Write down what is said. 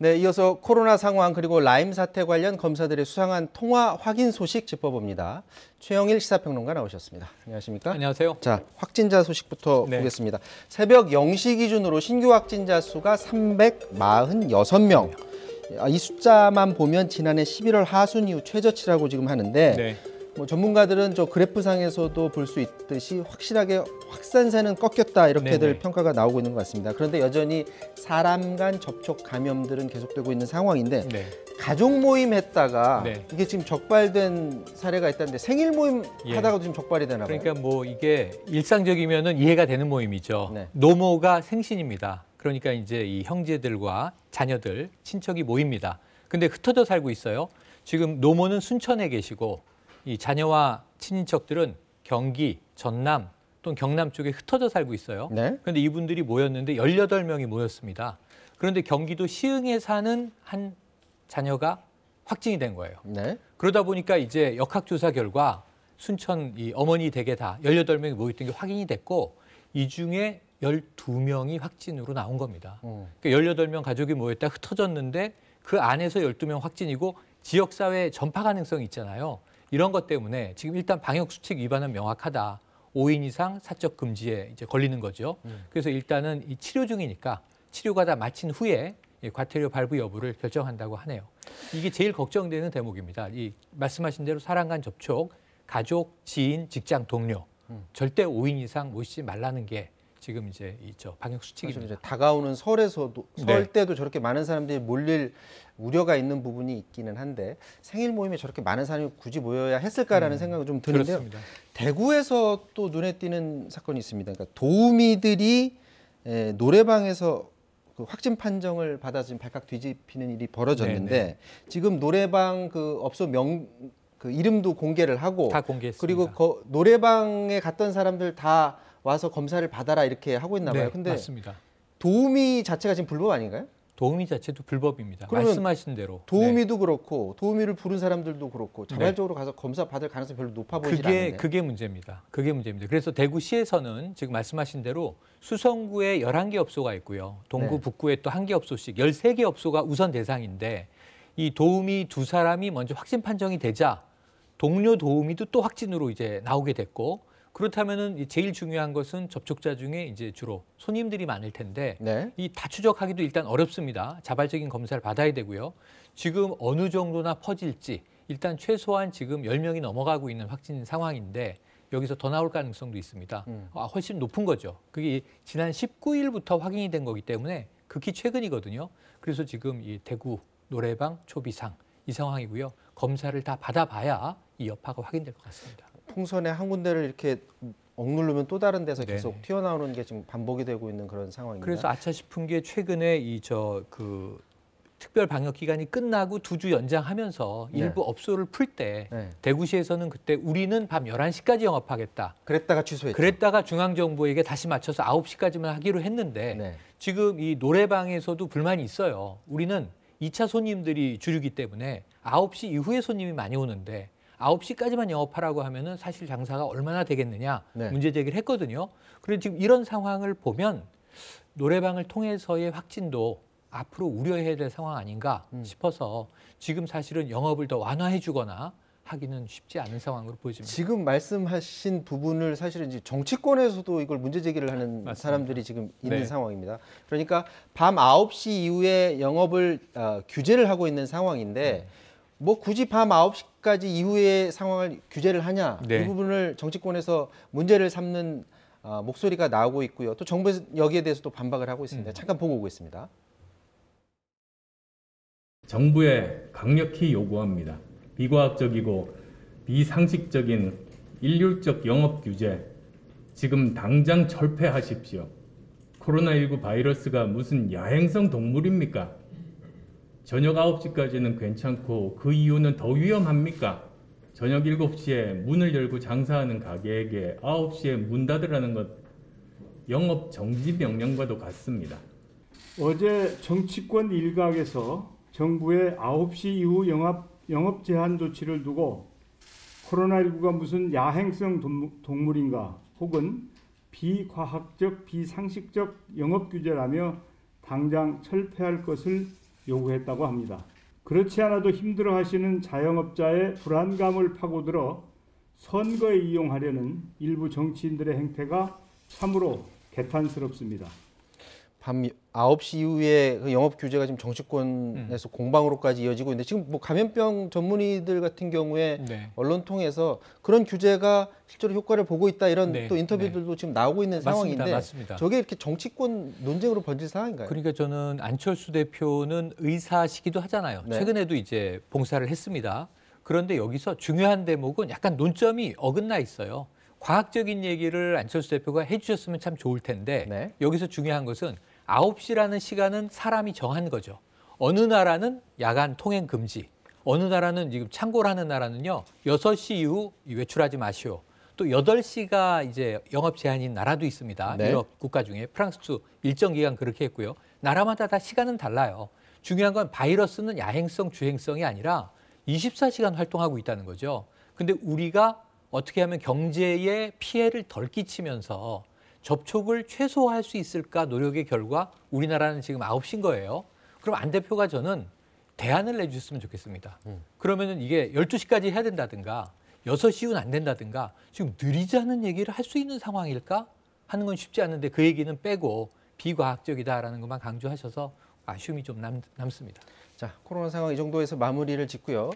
네, 이어서 코로나 상황 그리고 라임 사태 관련 검사들의 수상한 통화 확인 소식 짚어봅니다. 최영일 시사평론가 나오셨습니다. 안녕하십니까? 안녕하세요. 자, 확진자 소식부터 네. 보겠습니다. 새벽 0시 기준으로 신규 확진자 수가 346명. 이 숫자만 보면 지난해 11월 하순 이후 최저치라고 지금 하는데 네. 뭐 전문가들은 저 그래프상에서도 볼 수 있듯이 확실하게 확산세는 꺾였다 이렇게들 네네. 평가가 나오고 있는 것 같습니다. 그런데 여전히 사람 간 접촉 감염들은 계속되고 있는 상황인데 네. 가족 모임 했다가 네. 이게 지금 적발된 사례가 있다는데 생일 모임 예. 하다가도 지금 적발이 되나 봐요. 그러니까 뭐 이게 일상적이면은 이해가 되는 모임이죠. 네. 노모가 생신입니다. 그러니까 이제 이 형제들과 자녀들, 친척이 모입니다. 근데 흩어져 살고 있어요. 지금 노모는 순천에 계시고 이 자녀와 친인척들은 경기, 전남 또는 경남 쪽에 흩어져 살고 있어요. 네. 그런데 이분들이 모였는데 18명이 모였습니다. 그런데 경기도 시흥에 사는 한 자녀가 확진이 된 거예요. 네. 그러다 보니까 이제 역학조사 결과 순천 이 어머니 댁에 다 18명이 모였던 게 확인이 됐고 이 중에 12명이 확진으로 나온 겁니다. 그러니까 18명 가족이 모였다 흩어졌는데 그 안에서 12명 확진이고 지역사회 전파 가능성이 있잖아요. 이런 것 때문에 지금 일단 방역수칙 위반은 명확하다. 5인 이상 사적 금지에 이제 걸리는 거죠. 그래서 일단은 이 치료 중이니까 치료가 다 마친 후에 과태료 발부 여부를 결정한다고 하네요. 이게 제일 걱정되는 대목입니다. 이 말씀하신 대로 사람 간 접촉, 가족, 지인, 직장 동료 절대 5인 이상 모시지 말라는 게 지금 이제 저 방역 수칙입니다. 이제 다가오는 설에서도 설 네. 때도 저렇게 많은 사람들이 몰릴 우려가 있는 부분이 있기는 한데 생일 모임에 저렇게 많은 사람이 굳이 모여야 했을까라는 생각이 좀 드는데요. 그렇습니다. 대구에서 또 눈에 띄는 사건이 있습니다. 그러니까 도우미들이 노래방에서 그 확진 판정을 받아 지금 발칵 뒤집히는 일이 벌어졌는데 네네. 지금 노래방 그 업소 그 이름도 공개를 하고 다 공개했습니다. 그리고 노래방에 갔던 사람들 다 와서 검사를 받아라 이렇게 하고 있나 봐요. 네, 근데 맞습니다. 도우미 자체가 지금 불법 아닌가요? 도우미 자체도 불법입니다. 그러면 말씀하신 대로. 도우미도 그렇고 도우미를 부른 사람들도 그렇고 자발적으로 가서 검사 받을 가능성이 별로 높아 보이지 않는데. 그게 문제입니다. 그게 문제입니다. 그래서 대구시에서는 지금 말씀하신 대로 수성구에 11개 업소가 있고요. 동구, 네. 북구에 또 1개 업소씩 13개 업소가 우선 대상인데 이 도우미 두 사람이 먼저 확진 판정이 되자 동료 도우미도 또 확진으로 이제 나오게 됐고 그렇다면은 제일 중요한 것은 접촉자 중에 이제 주로 손님들이 많을 텐데 네. 이 다 추적하기도 일단 어렵습니다. 자발적인 검사를 받아야 되고요. 지금 어느 정도나 퍼질지 일단 최소한 지금 10명이 넘어가고 있는 확진 상황인데 여기서 더 나올 가능성도 있습니다. 훨씬 높은 거죠. 그게 지난 19일부터 확인이 된 거기 때문에 극히 최근이거든요. 그래서 지금 이 대구 노래방 초비상 이 상황이고요. 검사를 다 받아봐야 이 여파가 확인될 것 같습니다. 풍선에 한 군데를 이렇게 억누르면 또 다른 데서 네네. 계속 튀어나오는 게 지금 반복이 되고 있는 그런 상황입니다. 그래서 아차 싶은 게 최근에 특별 방역 기간이 끝나고 2주 연장하면서 네. 일부 업소를 풀 때 네. 대구시에서는 그때 우리는 밤 11시까지 영업하겠다. 그랬다가 취소했죠. 그랬다가 중앙정부에게 다시 맞춰서 9시까지만 하기로 했는데 네. 지금 이 노래방에서도 불만이 있어요. 우리는 2차 손님들이 주류기 때문에 9시 이후에 손님이 많이 오는데 9시까지만 영업하라고 하면은 사실 장사가 얼마나 되겠느냐 네. 문제 제기를 했거든요. 그런데 지금 이런 상황을 보면 노래방을 통해서의 확진도 앞으로 우려해야 될 상황 아닌가 싶어서 지금 사실은 영업을 더 완화해 주거나 하기는 쉽지 않은 상황으로 보여집니다. 지금 말씀하신 부분을 사실은 이제 정치권에서도 이걸 문제 제기를 하는 맞습니다. 사람들이 지금 있는 네. 상황입니다. 그러니까 밤 9시 이후에 영업을 규제를 하고 있는 상황인데 뭐 굳이 밤 9시까지 이후의 상황을 규제를 하냐 네. 이 부분을 정치권에서 문제를 삼는 목소리가 나오고 있고요. 또 정부에서 여기에 대해서 또 반박을 하고 있습니다. 잠깐 보고 오겠습니다. 정부에 강력히 요구합니다. 비과학적이고 비상식적인 일률적 영업 규제 지금 당장 철폐하십시오. 코로나19 바이러스가 무슨 야행성 동물입니까? 저녁 9시까지는 괜찮고 그 이유는 더 위험합니까? 저녁 7시에 문을 열고 장사하는 가게에게 9시에 문 닫으라는 것 영업 정지 명령과도 같습니다. 어제 정치권 일각에서 정부의 9시 이후 영업 제한 조치를 두고 코로나19가 무슨 야행성 동물인가 혹은 비과학적, 비상식적 영업 규제라며 당장 철폐할 것을 요구했다고 합니다. 그렇지 않아도 힘들어하시는 자영업자의 불안감을 파고들어 선거에 이용하려는 일부 정치인들의 행태가 참으로 개탄스럽습니다. 밤 9시 이후에 그 영업 규제가 지금 정치권에서 공방으로까지 이어지고 있는데 지금 뭐 감염병 전문의들 같은 경우에 네. 언론 통해서 그런 규제가 실제로 효과를 보고 있다 이런 네, 또 인터뷰들도 지금 나오고 있는 상황인데 맞습니다. 저게 이렇게 정치권 논쟁으로 번질 상황인가요? 그러니까 저는 안철수 대표는 의사시기도 하잖아요. 네. 최근에도 이제 봉사를 했습니다. 그런데 여기서 중요한 대목은 약간 논점이 어긋나 있어요. 과학적인 얘기를 안철수 대표가 해주셨으면 참 좋을 텐데 네. 여기서 중요한 것은 9시라는 시간은 사람이 정한 거죠. 어느 나라는 야간 통행 금지, 어느 나라는 지금 참고를 하는 나라는요 6시 이후 외출하지 마시오. 또 8시가 이제 영업 제한인 나라도 있습니다. 네. 유럽 국가 중에 프랑스도 일정 기간 그렇게 했고요. 나라마다 다 시간은 달라요. 중요한 건 바이러스는 야행성, 주행성이 아니라 24시간 활동하고 있다는 거죠. 근데 우리가 어떻게 하면 경제에 피해를 덜 끼치면서 접촉을 최소화할 수 있을까 노력의 결과 우리나라는 지금 9시인 거예요. 그럼 안 대표가 저는 대안을 내주셨으면 좋겠습니다. 그러면은 이게 12시까지 해야 된다든가 6시 이후는 안 된다든가 지금 느리자는 얘기를 할 수 있는 상황일까 하는 건 쉽지 않은데 그 얘기는 빼고 비과학적이다라는 것만 강조하셔서 아쉬움이 좀 남습니다. 자, 코로나 상황 이 정도에서 마무리를 짓고요.